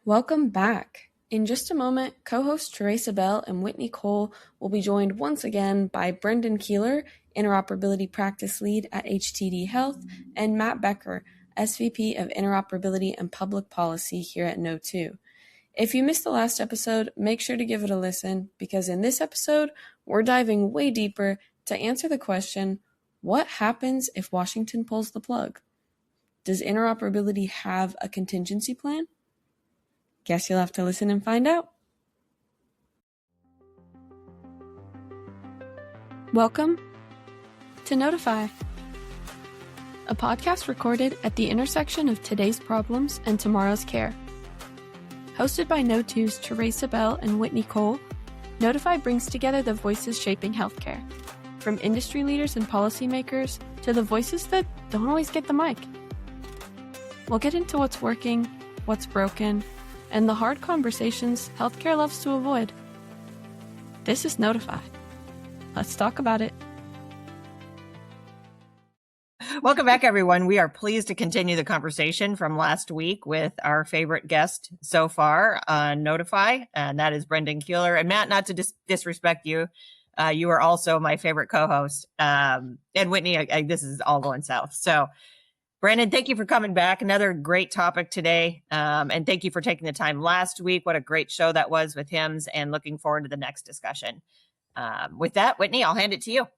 Welcome back. In just a moment, co-hosts Therasa Bell and Whitney Cole will be joined once again by Brendan Keeler, Interoperability Practice Lead at HTD Health, and Matt Becker, SVP of Interoperability and Public Policy here at Kno2. If you missed the last episode, make sure to give it a listen, because in this episode, we're diving way deeper to answer the question, what happens if Washington pulls the plug? Does interoperability have a contingency plan? Guess you'll have to listen and find out. Welcome to Kno2fy, a podcast recorded at the intersection of today's problems and tomorrow's care. Hosted by Kno2's Therasa Bell and Whitney Cole, Kno2fy brings together the voices shaping healthcare, from industry leaders and policymakers to the voices that don't always get the mic. We'll get into what's working, what's broken, and the hard conversations healthcare loves to avoid. This is Kno2fy. Let's talk about it. Welcome back, everyone. We are pleased to continue the conversation from last week with our favorite guest so far on Kno2fy, and that is Brendan Keeler. And Matt, not to disrespect you, you are also my favorite co-host. And Whitney, this is all going south. So Brandon, thank you for coming back. Another great topic today. And thank you for taking the time last week. What a great show that was with HIMSS, and looking forward to the next discussion. With that, Whitney, I'll hand it to you.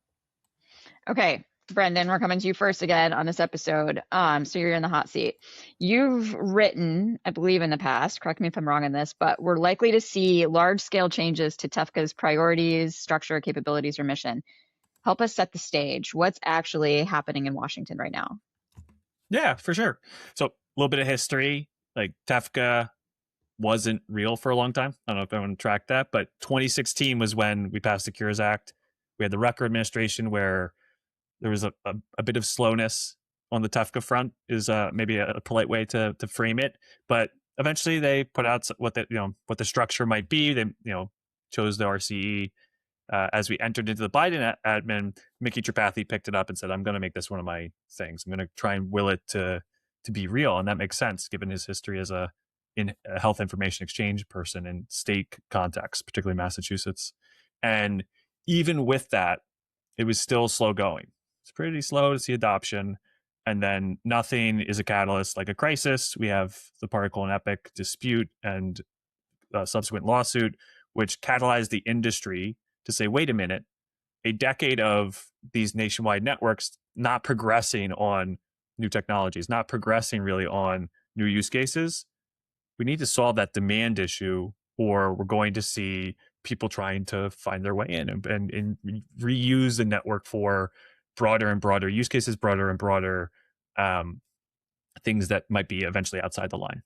Okay, Brendan, we're coming to you first again on this episode. So you're in the hot seat. You've written, I believe in the past, correct me if I'm wrong on this, but we're likely to see large-scale changes to TEFCA's priorities, structure, capabilities, or mission. Help us set the stage. What's actually happening in Washington right now? Yeah, for sure. So a little bit of history, like TEFCA wasn't real for a long time. I don't know if anyone tracked that, but 2016 was when we passed the Cures Act. We had the Rucker administration where there was a bit of slowness on the TEFCA front, is maybe a polite way to frame it. But eventually they put out what the structure might be. They chose the RCE. As we entered into the Biden admin, Mickey Tripathi picked it up and said, I'm going to make this one of my things. I'm going to try and will it to be real. And that makes sense given his history as a health information exchange person in state context, particularly Massachusetts. And even with that, it was still slow going. It's pretty slow to see adoption. And then nothing is a catalyst like a crisis. We have the Particle and Epic dispute and a subsequent lawsuit, which catalyzed the industry to say, wait a minute, a decade of these nationwide networks not progressing on new technologies, not progressing really on new use cases. We need to solve that demand issue, or we're going to see people trying to find their way in and reuse the network for broader and broader use cases, broader and broader things that might be eventually outside the line.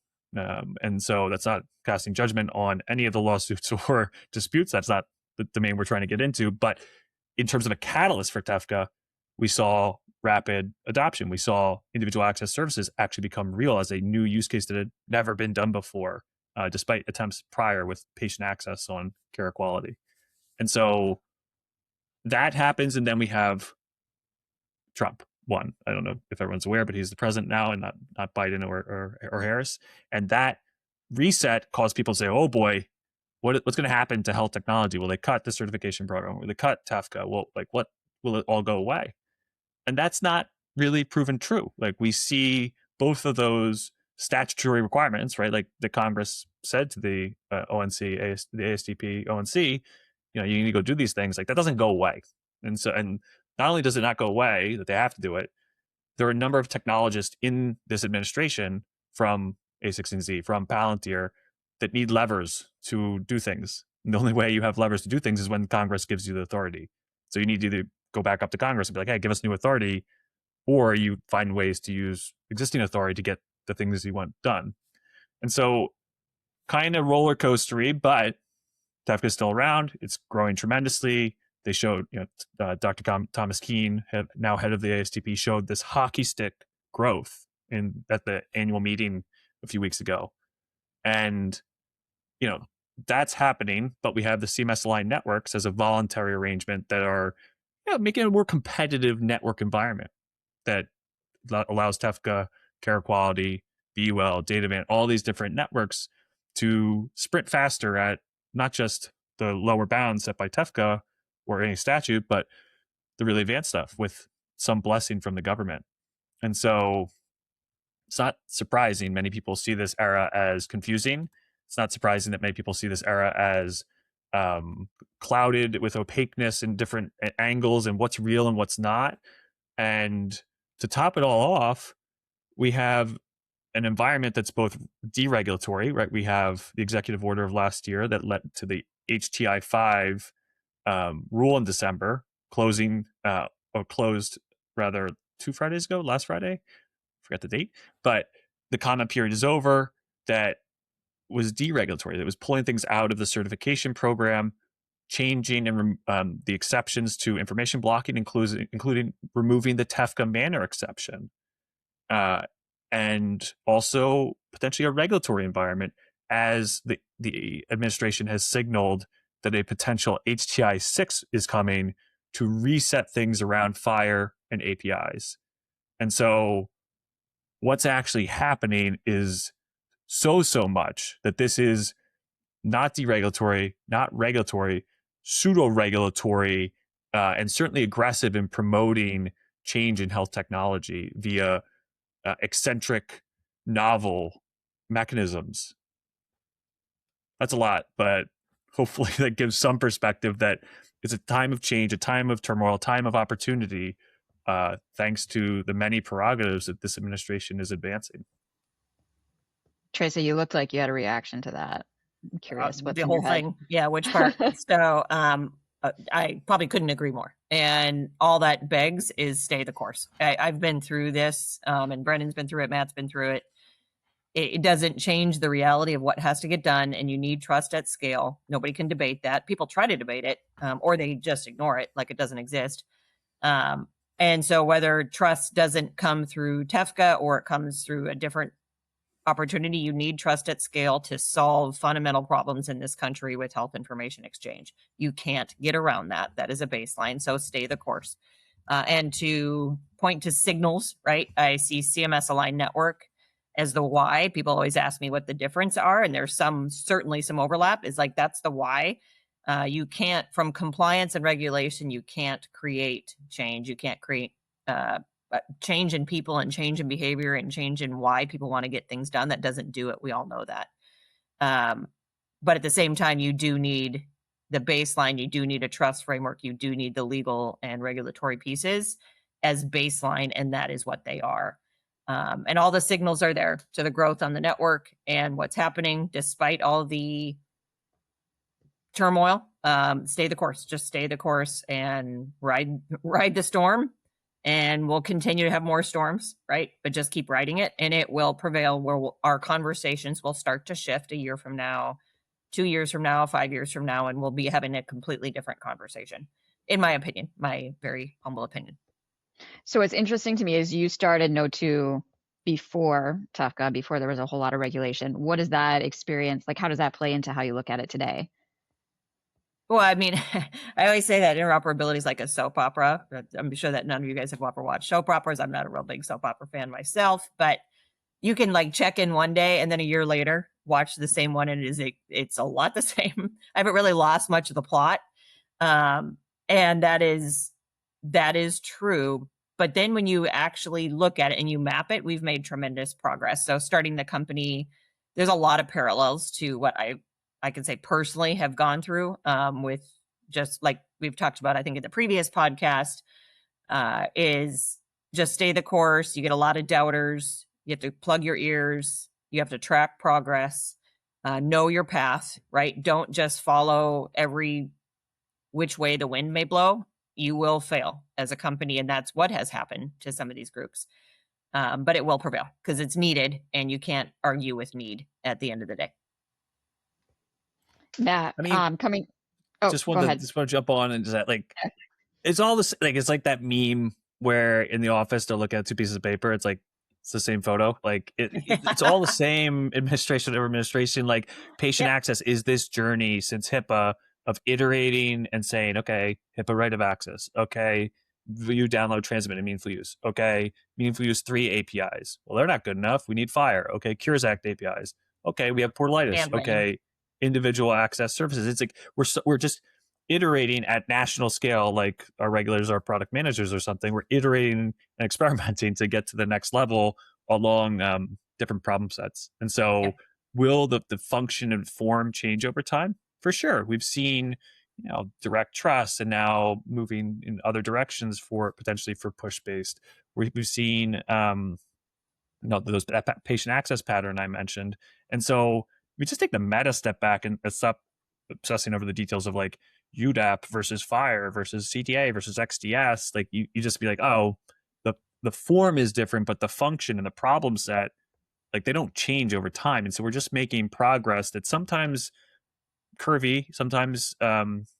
And so that's not casting judgment on any of the lawsuits or disputes. That's not the domain we're trying to get into. But in terms of a catalyst for TEFCA, we saw rapid adoption. We saw individual access services actually become real as a new use case that had never been done before, despite attempts prior with patient access on care quality. And so that happens. And then we have Trump won. I don't know if everyone's aware, but he's the president now and not Biden or Harris. And that reset caused people to say, oh boy, what's going to happen to health technology? Will they cut the certification program? Will they cut TEFCA? What will it all go away? And that's not really proven true. Like, we see both of those statutory requirements, right? Like the Congress said to the ONC, the ASTP, ONC, you need to go do these things. Like, that doesn't go away. And not only does it not go away, that they have to do it, there are a number of technologists in this administration from A16Z, from Palantir, that need levers to do things. And the only way you have levers to do things is when Congress gives you the authority. So you need to either go back up to Congress and be like, hey, give us new authority, or you find ways to use existing authority to get the things you want done. And so kind of roller coastery, but TEFCA is still around. It's growing tremendously. They showed, Dr. Thomas Keene, now head of the ASTP, showed this hockey stick growth at the annual meeting a few weeks ago. And that's happening, but we have the CMS aligned networks as a voluntary arrangement that are making a more competitive network environment that allows TEFCA, Care Quality, BeWell, DataVan, all these different networks to sprint faster at not just the lower bounds set by TEFCA or any statute, but the really advanced stuff with some blessing from the government. And so it's not surprising many people see this era as confusing. It's not surprising that many people see this era as clouded with opaqueness and different angles and what's real and what's not. And to top it all off, we have an environment that's both deregulatory, right? We have the executive order of last year that led to the HTI 5 rule in December, closed rather 2 Fridays ago, last Friday, forgot the date, but the comment period is over. That was deregulatory, that was pulling things out of the certification program, changing and the exceptions to information blocking, including removing the TEFCA Manner Exception, and also potentially a regulatory environment, as the administration has signaled that a potential HTI 6 is coming to reset things around FHIR and APIs. And so what's actually happening is so much that this is not deregulatory, not regulatory, pseudo-regulatory, and certainly aggressive in promoting change in health technology via eccentric, novel mechanisms. That's a lot, but hopefully that gives some perspective that it's a time of change, a time of turmoil, a time of opportunity, thanks to the many prerogatives that this administration is advancing. Therasa, you looked like you had a reaction to that. I'm curious what's the in whole your head. thing. Yeah, which part? So I probably couldn't agree more. And all that begs is stay the course. I've been through this, and Brendan's been through it, Matt's been through it. It doesn't change the reality of what has to get done, and you need trust at scale. Nobody can debate that. People try to debate it, or they just ignore it like it doesn't exist. And so whether trust doesn't come through TEFCA or it comes through a different opportunity, you need trust at scale to solve fundamental problems in this country with health information exchange. You can't get around that. That is a baseline. So stay the course. And to point to signals, right? I see CMS aligned network as the why. People always ask me what the difference are, and there's certainly some overlap. Is like, that's the why. You can't, from compliance and regulation, you can't create change. You can't create change in people and change in behavior and change in why people want to get things done. That doesn't do it. We all know that. But at the same time, you do need the baseline. You do need a trust framework. You do need the legal and regulatory pieces as baseline, and that is what they are. And all the signals are there to the growth on the network and what's happening despite all the turmoil. Stay the course. Just stay the course and ride the storm. And we'll continue to have more storms, right? But just keep riding it, and it will prevail. Where our conversations will start to shift a year from now, 2 years from now, 5 years from now, and we'll be having a completely different conversation, in my opinion, my very humble opinion. So what's interesting to me is you started Kno2 before TEFCA, before there was a whole lot of regulation. What is that experience like? How does that play into how you look at it today? Well, I mean, I always say that interoperability is like a soap opera. I'm sure that none of you guys have ever watched soap operas. I'm not a real big soap opera fan myself, but you can like check in one day and then a year later watch the same one, and it's a lot the same. I haven't really lost much of the plot, and that is true. But then when you actually look at it and you map it, we've made tremendous progress. So starting the company, there's a lot of parallels to what I can say personally have gone through, with just like we've talked about, I think in the previous podcast, is just stay the course. You get a lot of doubters. You have to plug your ears. You have to track progress, know your path, right? Don't just follow every which way the wind may blow. You will fail as a company. And that's what has happened to some of these groups. But it will prevail because it's needed, and you can't argue with need at the end of the day. Matt, I mean, coming. just want to jump on and just that, like, it's all this, like, it's like that meme where in the office they'll look at 2 pieces of paper. It's like, it's the same photo. Like it's all the same administration, like patient access is this journey since HIPAA of iterating and saying, okay, HIPAA right of access. Okay. View, download, transmit, and meaningful use. Okay. Meaningful use 3 APIs. Well, they're not good enough. We need FHIR. Okay. Cures Act APIs. Okay, we have portalitis. Handling. Okay, individual access services. It's like we're just iterating at national scale, like our regulators, our product managers or something. We're iterating and experimenting to get to the next level along different problem sets. And so will the function and form change over time? For sure. We've seen, direct trust and now moving in other directions for potentially for push-based. We've seen, that patient access pattern I mentioned. And so we just take the meta step back and stop obsessing over the details of like UDAP versus FHIR versus CTA versus XDS. Like you just be like, oh, the form is different, but the function and the problem set, like they don't change over time. And so we're just making progress that sometimes curvy, sometimes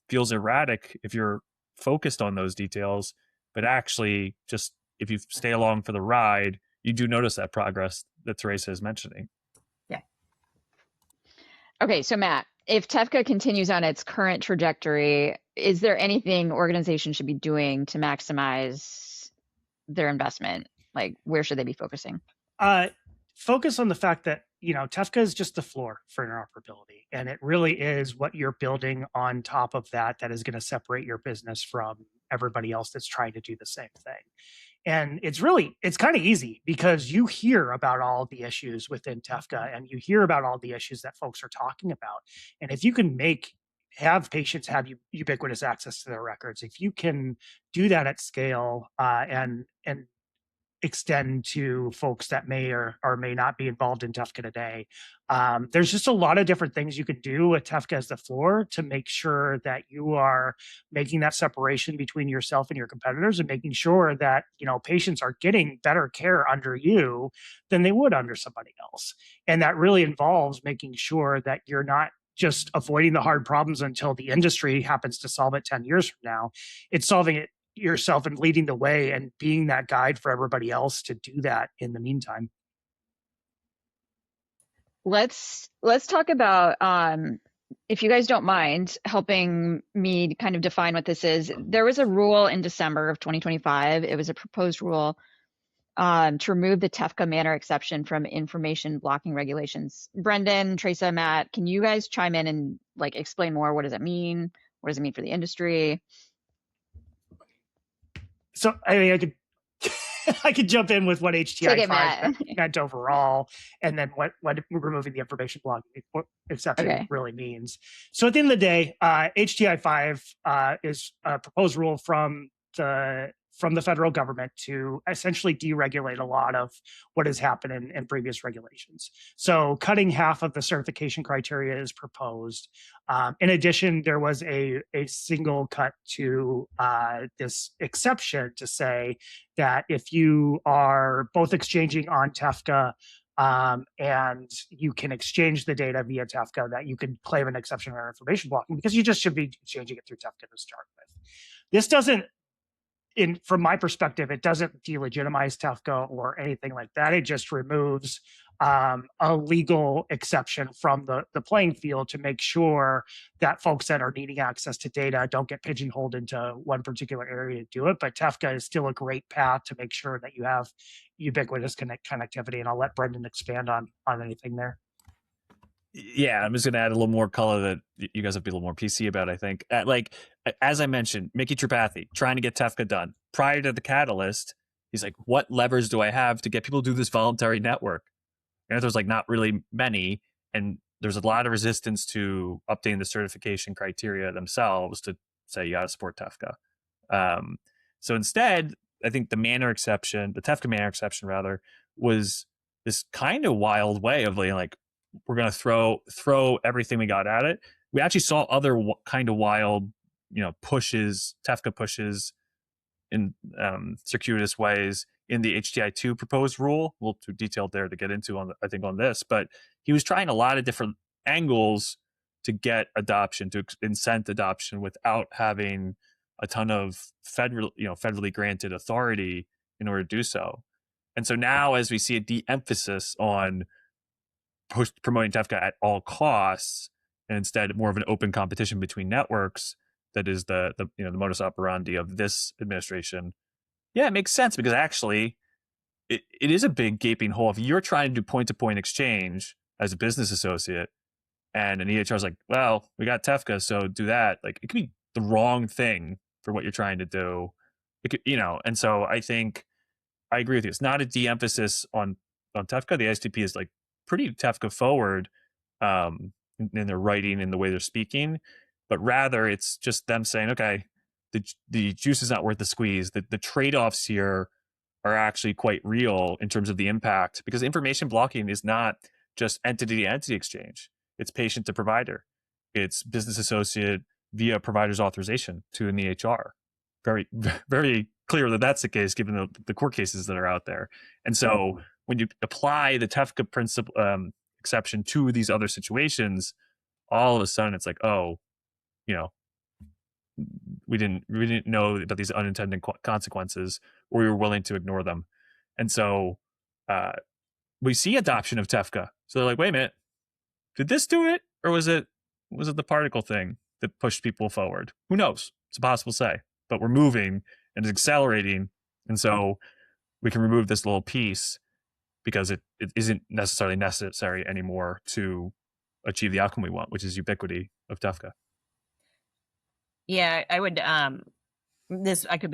feels erratic if you're focused on those details, but actually just if you stay along for the ride, you do notice that progress that Therasa is mentioning. Yeah. Okay, so Matt, if TEFCA continues on its current trajectory, is there anything organizations should be doing to maximize their investment? Like, where should they be focusing? Focus on the fact that, TEFCA is just the floor for interoperability. And it really is what you're building on top of that is going to separate your business from everybody else that's trying to do the same thing. And it's kind of easy because you hear about all the issues within TEFCA and you hear about all the issues that folks are talking about. And if you can have patients have ubiquitous access to their records, if you can do that at scale and extend to folks that may or may not be involved in TEFCA today. There's just a lot of different things you could do with TEFCA as the floor to make sure that you are making that separation between yourself and your competitors and making sure that, patients are getting better care under you than they would under somebody else. And that really involves making sure that you're not just avoiding the hard problems until the industry happens to solve it 10 years from now. It's solving it yourself and leading the way and being that guide for everybody else to do that in the meantime. Let's talk about, if you guys don't mind helping me kind of define what this is. There was a rule in December of 2025. It was a proposed rule to remove the TEFCA Manner Exception from information blocking regulations. Brendan, Therasa, Matt, can you guys chime in and like explain more? What does it mean? What does it mean for the industry? So I could I could jump in with what HTI-5 meant overall, and then what removing the information blocking exception really means. So at the end of the day, HTI-5 is a proposed rule from the federal government to essentially deregulate a lot of what has happened in previous regulations. So cutting half of the certification criteria is proposed. In addition, there was a single cut to this exception to say that if you are both exchanging on TEFCA and you can exchange the data via TEFCA, that you can claim an exception or information blocking because you just should be exchanging it through TEFCA to start with. This doesn't, from my perspective, it doesn't delegitimize TEFCA or anything like that. It just removes a legal exception from the playing field to make sure that folks that are needing access to data don't get pigeonholed into one particular area to do it. But TEFCA is still a great path to make sure that you have ubiquitous connectivity. And I'll let Brendan expand on anything there. Yeah, I'm just going to add a little more color that you guys have to be a little more PC about, I think. As I mentioned, Mickey Tripathi, trying to get TEFCA done. Prior to the catalyst, he's like, what levers do I have to get people to do this voluntary network? And there's like not really many. And there's a lot of resistance to updating the certification criteria themselves to say you got to support TEFCA. So instead, I think the TEFCA Manner Exception rather, was this kind of wild way of like, we're going to throw everything we got at it. We actually saw other kind of wild, pushes, TEFCA pushes in circuitous ways in the HTI-2 proposed rule. A little too detailed there to get into on this, but he was trying a lot of different angles to get adoption, to incent adoption without having a ton of federally granted authority in order to do so. And so now, as we see a de-emphasis on promoting TEFCA at all costs, and instead more of an open competition between networks, that is the modus operandi of this administration. Yeah, it makes sense because actually it is a big gaping hole. If you're trying to do point-to-point exchange as a business associate, and an EHR is like, well, we got TEFCA, so do that. Like, it could be the wrong thing for what you're trying to do. It could, and so I think I agree with you. It's not a de-emphasis on TEFCA. The ISTP is like pretty TEFCA forward in their writing and the way they're speaking, but rather it's just them saying, okay, the juice is not worth the squeeze. The trade-offs here are actually quite real in terms of the impact, because information blocking is not just entity-to-entity exchange. It's patient to provider. It's business associate via provider's authorization to an EHR. Very, very clear that that's the case, given the court cases that are out there. And so when you apply the TEFCA principle exception to these other situations, all of a sudden it's like, oh, we didn't know about these unintended consequences, or we were willing to ignore them. And so we see adoption of TEFCA. So they're like, wait a minute, did this do it, or was it the particle thing that pushed people forward? Who knows? It's impossible to say, but we're moving and it's accelerating. And so we can remove this little piece because it isn't necessarily necessary anymore to achieve the outcome we want, which is ubiquity of TEFCA. Yeah, I would, I could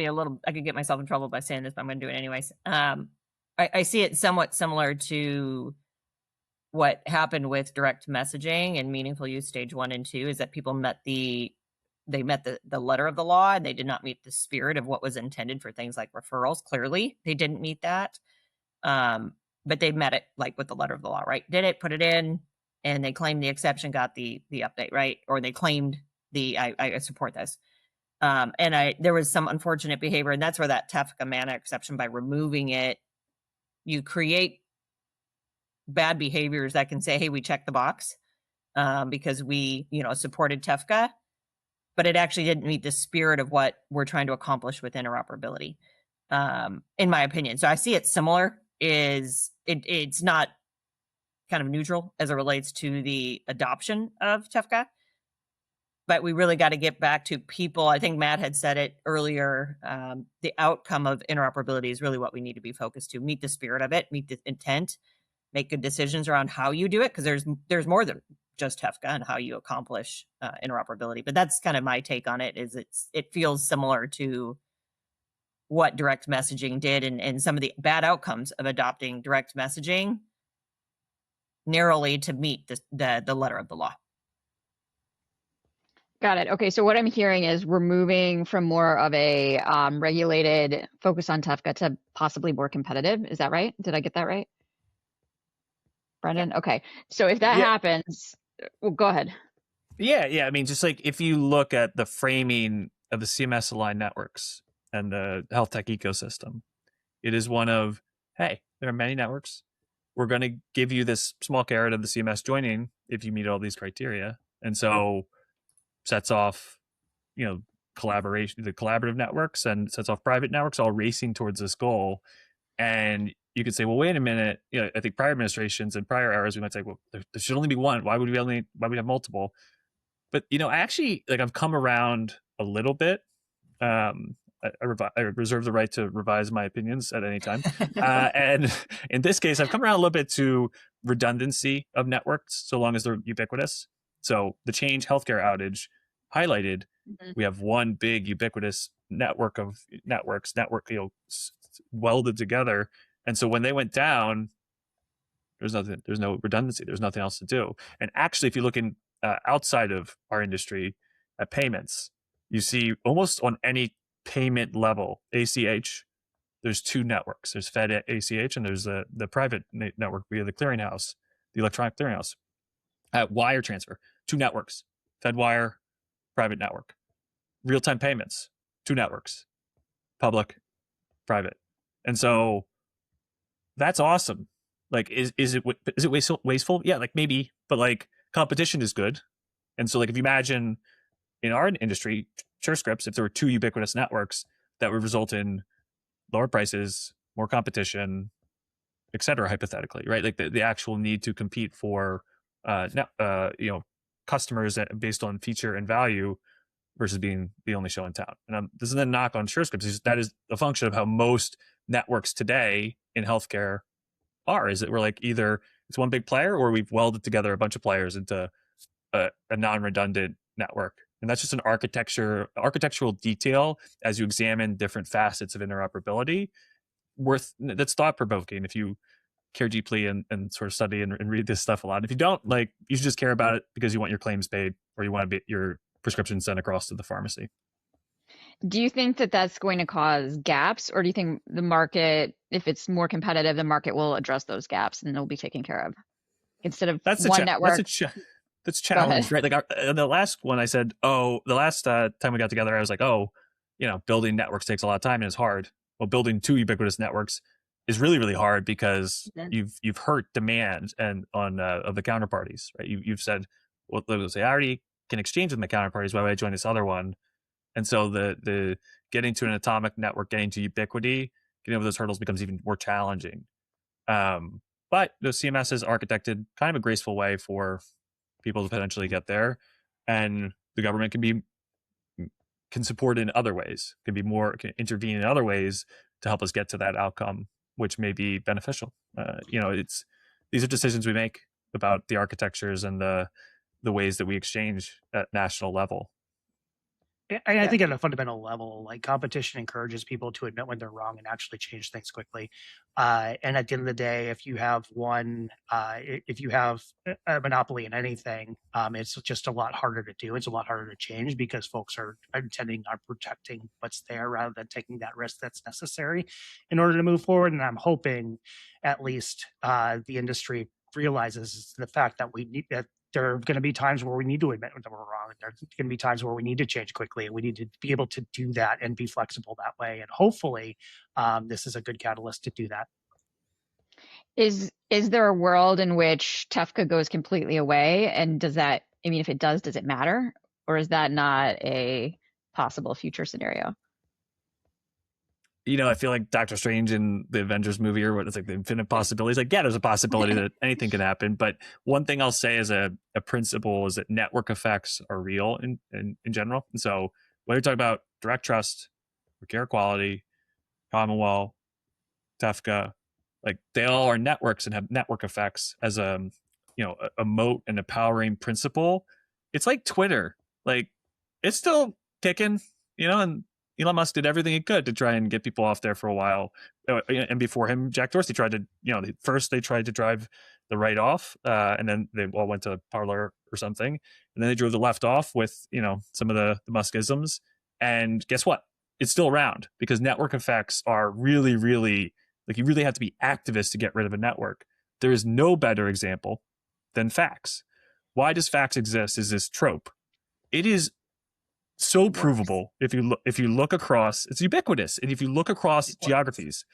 get myself in trouble by saying this, but I'm going to do it anyways. I see it somewhat similar to what happened with direct messaging and meaningful use stage 1 and 2, is that people met the letter of the law, and they did not meet the spirit of what was intended for things like referrals. Clearly they didn't meet that. But they met it like with the letter of the law, right? Did it, put it in, and they claimed the exception got the update, right? Or they claimed I support this. And there was some unfortunate behavior, and that's where that TEFCA Manner Exception, by removing it, you create bad behaviors that can say, hey, we checked the box because we, supported TEFCA, but it actually didn't meet the spirit of what we're trying to accomplish with interoperability, in my opinion. So I see it similar. It's not kind of neutral as it relates to the adoption of TEFCA, but we really got to get back to people. I think Matt had said it earlier. The outcome of interoperability is really what we need to be focused to. Meet the spirit of it, meet the intent, make good decisions around how you do it, because there's more than just TEFCA and how you accomplish interoperability. But that's kind of my take on it. It feels similar to what direct messaging did, and some of the bad outcomes of adopting direct messaging narrowly to meet the letter of the law. Got it. Okay, so what I'm hearing is we're moving from more of a regulated focus on TEFCA to possibly more competitive. Is that right? Did I get that right, Brendan? Yeah. Okay, so if that happens, well, go ahead. Yeah. I mean, just like if you look at the framing of the CMS aligned networks and the health tech ecosystem, it is one of, hey, there are many networks. We're going to give you this small carrot of the CMS joining if you meet all these criteria. And so sets off, collaboration, the collaborative networks, and sets off private networks, all racing towards this goal. And you could say, well, wait a minute. I think prior administrations and prior eras, we might say, well, there should only be one. Why would we have multiple? But I actually I've come around a little bit. I reserve the right to revise my opinions at any time. And in this case, I've come around a little bit to redundancy of networks, so long as they're ubiquitous. So the Change healthcare outage highlighted, we have one big ubiquitous network of networks, welded together. And so when they went down, there's no redundancy. There's nothing else to do. And actually, if you look in outside of our industry at payments, you see almost on any payment level, ACH, there's two networks. There's Fed ACH, and there's the private network via the clearinghouse, the electronic clearinghouse. Wire transfer, two networks, FedWire, private network. Real-time payments, two networks, public, private. And so that's awesome. Like, is it wasteful? Yeah, maybe, but competition is good. And so if you imagine in our industry, SureScripts, if there were two ubiquitous networks, that would result in lower prices, more competition, et cetera, hypothetically, right? The actual need to compete for customers based on feature and value versus being the only show in town. And this is a knock on SureScripts. That is a function of how most networks today in healthcare are, is that we're either it's one big player, or we've welded together a bunch of players into a non-redundant network. And that's just an architectural detail as you examine different facets of interoperability. That's thought-provoking if you care deeply and sort of study and read this stuff a lot. If you don't, like, you should just care about it because you want your claims paid or you want to be your prescription sent across to the pharmacy. Do you think that that's going to cause gaps, or do you think the market, if it's more competitive, the market will address those gaps and they'll be taken care of instead of one network? That's challenge, right? Like the last one I said, the last time we got together, I was like, building networks takes a lot of time and it's hard. Well, building two ubiquitous networks is really, really hard because you've hurt demand and of the counterparties, right? You've said, well, let's say I already can exchange with my counterparties. Why would I join this other one? And so the getting to an atomic network, getting to ubiquity, getting over those hurdles becomes even more challenging. But the CMS has architected kind of a graceful way for people to potentially get there, and the government can support in other ways, can intervene in other ways to help us get to that outcome, which may be beneficial. These are decisions we make about the architectures and the ways that we exchange at national level. I think at a fundamental level, like, competition encourages people to admit when they're wrong and actually change things quickly. And at the end of the day, if you have a monopoly in anything, it's just a lot harder to do. It's a lot harder to change because folks are intending on protecting what's there rather than taking that risk that's necessary in order to move forward. And I'm hoping at least the industry realizes the fact that there are going to be times where we need to admit that we're wrong. There's going to be times where we need to change quickly, and we need to be able to do that and be flexible that way. And hopefully, this is a good catalyst to do that. Is there a world in which TEFCA goes completely away? And if it does it matter? Or is that not a possible future scenario? I feel like Doctor Strange in the Avengers movie, or what it's like the infinite possibilities. Like, yeah, there's a possibility that anything can happen. But one thing I'll say as a principle is that network effects are real in general. And so whether you're talking about direct trust, care quality, Commonwealth, TEFCA, like, they all are networks and have network effects as a moat and a powering principle. It's like Twitter, like, it's still kicking, and Elon Musk did everything he could to try and get people off there for a while. And before him, Jack Dorsey tried to, first they tried to drive the right off, and then they all went to Parler or something. And then they drove the left off with, some of the Muskisms. And guess what? It's still around because network effects are really, really, like, you really have to be activist to get rid of a network. There is no better example than fax. Why does fax exist is this trope. It is so provable. If you look across, it's ubiquitous. And if you look across geographies,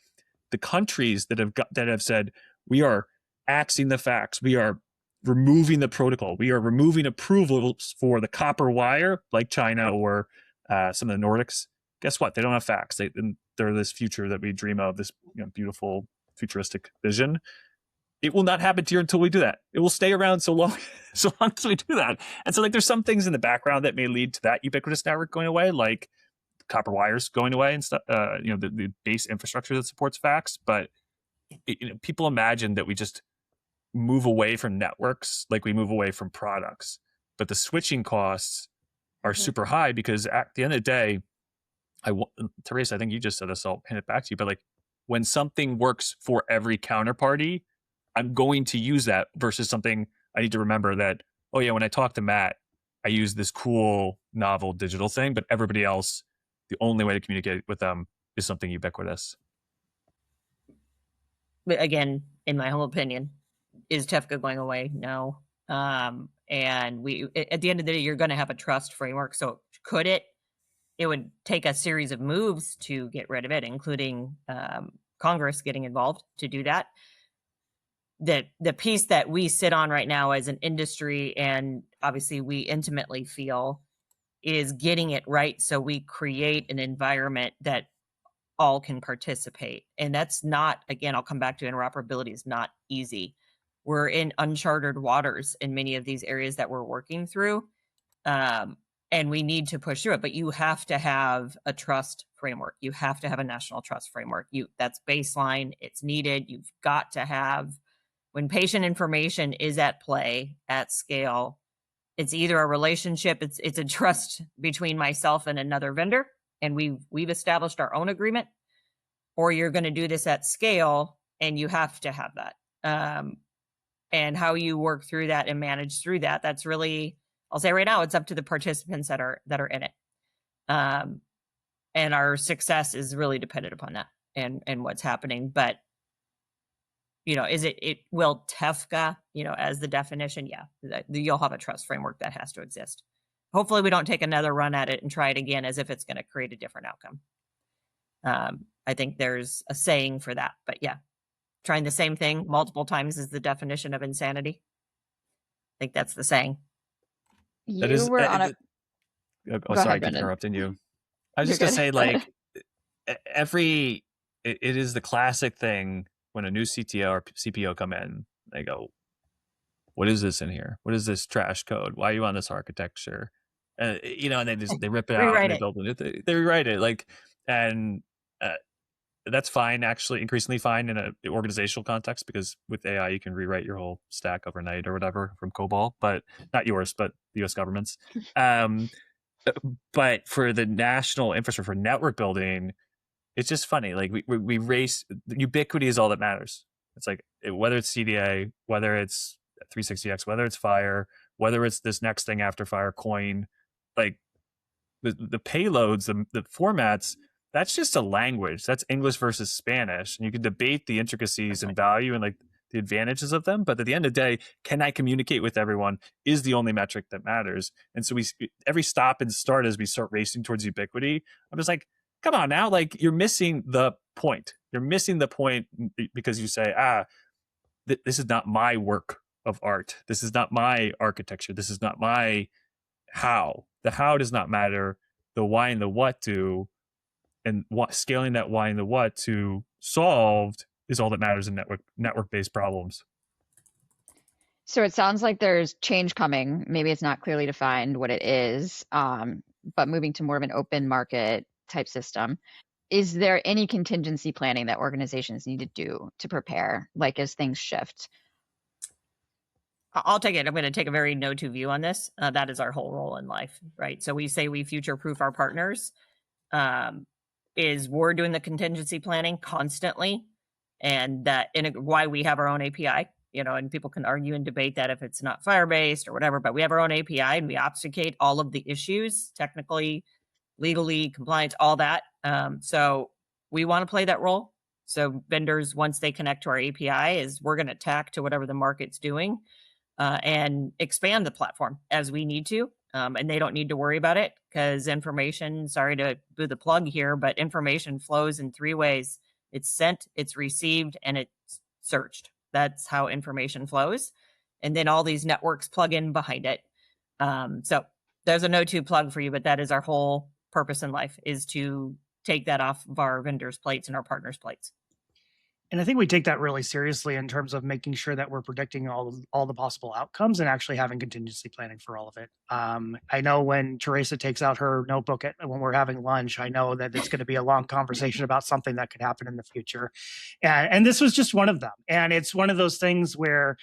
the countries that have said, we are axing the fax, we are removing the protocol, we are removing approvals for the copper wire, like China or some of the Nordics. Guess what? They don't have fax. They're this future that we dream of, this beautiful futuristic vision. It will not happen here until we do that. It will stay around so long as we do that. And so, like, there's some things in the background that may lead to that ubiquitous network going away, like copper wires going away and stuff. The base infrastructure that supports fax. But people imagine that we just move away from networks like we move away from products. But the switching costs are super high because at the end of the day, Therasa, I think you just said this. I'll hand it back to you. But, like, when something works for every counterparty, I'm going to use that versus something I need to remember that, oh yeah, when I talk to Matt, I use this cool, novel digital thing, but everybody else, the only way to communicate with them is something ubiquitous. But again, in my humble opinion, is TEFCA going away? No. And we, at the end of the day, you're going to have a trust framework. So could it would take a series of moves to get rid of it, including Congress getting involved to do that. The piece that we sit on right now as an industry, and obviously we intimately feel, is getting it right so we create an environment that all can participate. And that's not, again, I'll come back to interoperability is not easy. We're in uncharted waters in many of these areas that we're working through. And we need to push through it, but you have to have a trust framework. You have to have a national trust framework. That's baseline. It's needed. You've got to have when patient information is at play at scale, it's either a relationship, it's a trust between myself and another vendor, and we've established our own agreement, or you're going to do this at scale, and you have to have that. And how you work through that and manage through that, that's really, I'll say right now, it's up to the participants that are in it. And our success is really dependent upon that and what's happening. But will TEFCA, as the definition, you'll have a trust framework that has to exist. Hopefully we don't take another run at it and try it again as if it's going to create a different outcome. I think there's a saying for that, but trying the same thing multiple times is the definition of insanity. I think that's the saying. Sorry, I keep interrupting you. I was just going to say, like, it is the classic thing when a new CTO or CPO come in, they go, what is this in here? What is this trash code? Why are you on this architecture? And they rip it out and they build it. They rewrite it. Like, and that's fine, actually, increasingly fine in an organizational context, because with AI, you can rewrite your whole stack overnight or whatever from COBOL, but not yours, but the US government's. But for the national infrastructure for network building, it's just funny. Like we race, ubiquity is all that matters. It's like, whether it's CDA, whether it's 360X, whether it's Fire, whether it's this next thing after Fire, Coin, like the payloads, the formats, that's just a language. That's English versus Spanish. And you can debate the intricacies and value and like the advantages of them. But at the end of the day, can I communicate with everyone is the only metric that matters. And so every stop and start as we start racing towards ubiquity, I'm just like, come on now, like you're missing the point. You're missing the point because you say, this is not my work of art. This is not my architecture. This is not my how. The how does not matter. The why and the what do. And scaling that why and the what to solved is all that matters in network-based problems. So it sounds like there's change coming. Maybe it's not clearly defined what it is, but moving to more of an open market type system. Is there any contingency planning that organizations need to do to prepare, like as things shift? I'll take it. I'm going to take a very Kno2 view on this. That is our whole role in life, right? So we say we future-proof our partners. Is we're doing the contingency planning constantly, and why we have our own API, and people can argue and debate that if it's not Fire-based or whatever, but we have our own API and we obfuscate all of the issues, technically, legally, compliance, all that. So we want to play that role. So vendors, once they connect to our API, we're going to tack to whatever the market's doing and expand the platform as we need to. And they don't need to worry about it because information, sorry to do the plug here, but information flows in 3 ways. It's sent, it's received, and it's searched. That's how information flows. And then all these networks plug in behind it. So there's a Kno2 plug for you, but that is our whole purpose in life, is to take that off of our vendors' plates and our partners' plates. And I think we take that really seriously in terms of making sure that we're predicting all the possible outcomes and actually having contingency planning for all of it. I know when Therasa takes out her notebook when we're having lunch, I know that it's going to be a long conversation about something that could happen in the future. And this was just one of them. And it's one of those things where,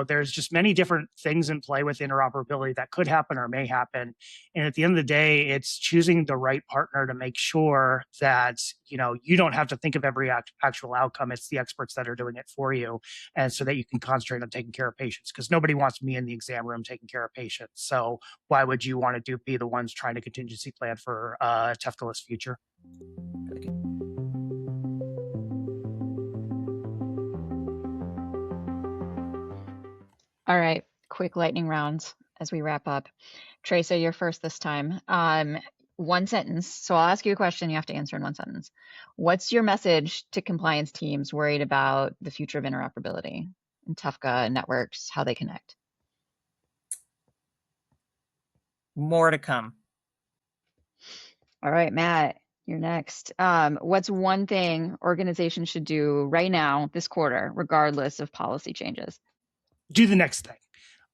there's just many different things in play with interoperability that could happen or may happen. And at the end of the day, it's choosing the right partner to make sure that, you don't have to think of every actual outcome. It's the experts that are doing it for you. And so that you can concentrate on taking care of patients, because nobody wants me in the exam room taking care of patients. So why would you want to be the ones trying to contingency plan for a TEFCA-less future? All right, quick lightning rounds as we wrap up. Therasa, you're first this time. 1 sentence. So I'll ask you a question. You have to answer in 1 sentence. What's your message to compliance teams worried about the future of interoperability and TEFCA networks, how they connect? More to come. All right, Matt, you're next. What's one thing organizations should do right now, this quarter, regardless of policy changes? Do the next thing.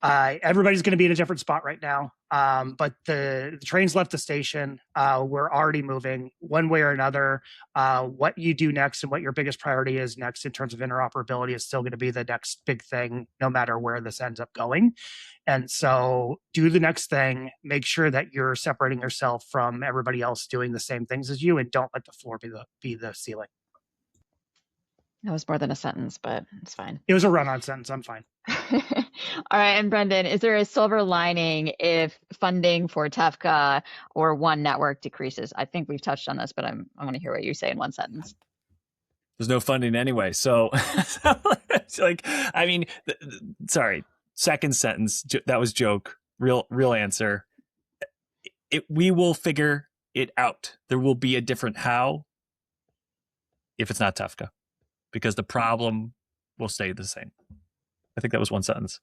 Everybody's going to be in a different spot right now. But the train's left the station. We're already moving one way or another. What you do next and what your biggest priority is next in terms of interoperability is still going to be the next big thing, no matter where this ends up going. And so do the next thing, make sure that you're separating yourself from everybody else doing the same things as you, and don't let the floor be the ceiling. That was more than a sentence, but it's fine. It was a run-on sentence. I'm fine. All right. And Brendan, is there a silver lining if funding for TEFCA or one network decreases? I think we've touched on this, but I want to hear what you say in one sentence. There's no funding anyway. So, like, I mean, sorry, second sentence, that was joke. Real answer. We will figure it out. There will be a different how if it's not TEFCA, because the problem will stay the same. I think that was one sentence.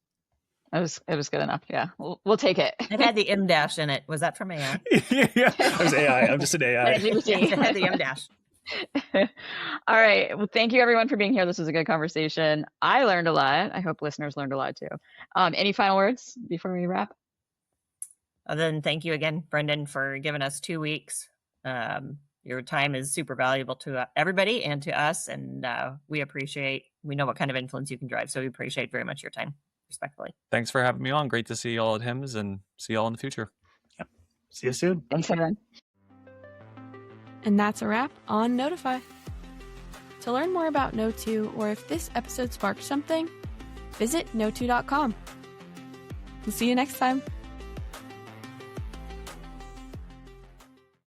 It was good enough. Yeah, we'll take it. It had the M dash in it. Was that from AI? Yeah, I was AI. I'm just an AI. It had the M dash. All right. Well, thank you everyone for being here. This was a good conversation. I learned a lot. I hope listeners learned a lot too. Any final words before we wrap? Other than thank you again, Brendan, for giving us 2 weeks. Your time is super valuable to everybody and to us, and we know what kind of influence you can drive, so we appreciate very much your time, respectfully. Thanks for having me on. Great to see you all at HIMSS, and see you all in the future. Yep. See you soon. Thanks, everyone. And that's a wrap on Kno2fy. To learn more about Kno2, or if this episode sparked something, visit Kno2.com. We'll see you next time.